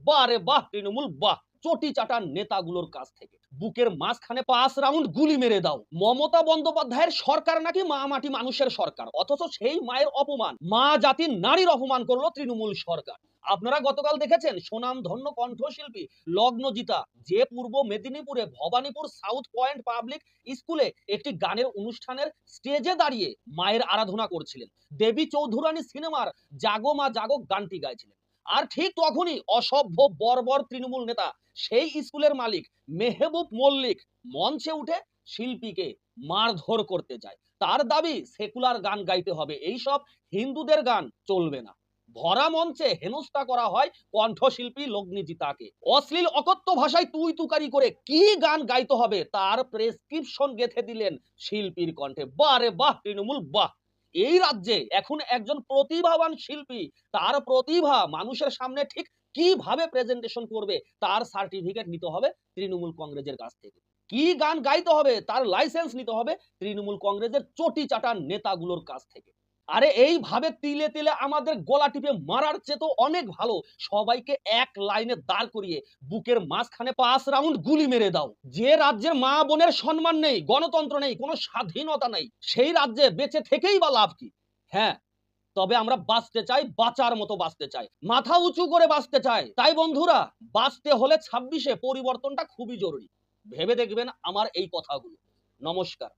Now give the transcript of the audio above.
বারে বাহ তৃণমূল বাহ, চটি চাটা নেতাগুলোর কাছ থেকে বুকের মাঝখানে 5 রাউন্ড গুলি মেরে দাও। মমতা বন্দ্যোপাধ্যায়ের সরকার নাকি মা মাটি মানুষের সরকার, অথচ সেই মায়ের অপমান, মা জাতির নারীর অপমান করলো তৃণমূল সরকার। আপনারা গতকাল দেখেছেন সুনামধন্য কণ্ঠশিল্পী লগ্নজিতা, যে পূর্ব মেদিনীপুরে ভবানীপুর সাউথ পয়েন্ট পাবলিক স্কুলে একটি গানের অনুষ্ঠানের স্টেজে দাঁড়িয়ে মায়ের আরাধনা করছিলেন, দেবী চৌধুরানী সিনেমার জাগো মা জাগো গানটি গাইছিলেন। আর ঠিক তখনই অসভ্য বর্বর তৃণমূল নেতা, সেই স্কুলের মালিক মেহবুব মল্লিক মঞ্চে উঠে শিল্পীকে মারধর করতে যায়। তার দাবি সেকুলার গান গাইতে হবে, এইসব হিন্দুদের গান চলবে না। ভরা মঞ্চে হেনস্থা করা হয় কণ্ঠশিল্পী লগ্নিজিতাকে। অশ্লীল অকথ্য ভাষায় তুই তুকারি করে কি গান গাইতে হবে তার প্রেসক্রিপশন গেঁথে দিলেন শিল্পীর কণ্ঠে। বারে বাহ তৃণমূল বাহ। এই রাজ্যে এখন একজন প্রতিভাবান শিল্পী তার প্রতিভা মানুষের সামনে ঠিক কিভাবে প্রেজেন্টেশন করবে তার সার্টিফিকেট নিতে হবে তৃণমূল কংগ্রেসের কাছ থেকে। কি গান গাইতে হবে তার লাইসেন্স নিতে হবে তৃণমূল কংগ্রেসের চটি চাটা নেতাগুলোর কাছ থেকে। আরে এইভাবে তিলে তিলে আমাদের গলা টিপে মারার চেয়ে তো অনেক ভালো সবাইকে এক লাইনে দাঁড় করিয়ে বুকের মাঝখানে 5 রাউন্ড গুলি মেরে দাও। যে রাজ্যের মা বোনের সম্মান নেই, গণতন্ত্র নেই, কোনো স্বাধীনতা নেই, সেই রাজ্যে বেঁচে থেকেই বা লাভ কি? হ্যাঁ, তবে আমরা বাঁচতে চাই, বাঁচার মতো বাঁচতে চাই, মাথা উঁচু করে বাঁচতে চাই। তাই বন্ধুরা, বাঁচতে হলে 26-এ পরিবর্তনটা খুবই জরুরি। ভেবে দেখবেন আমার এই কথাগুলো। নমস্কার।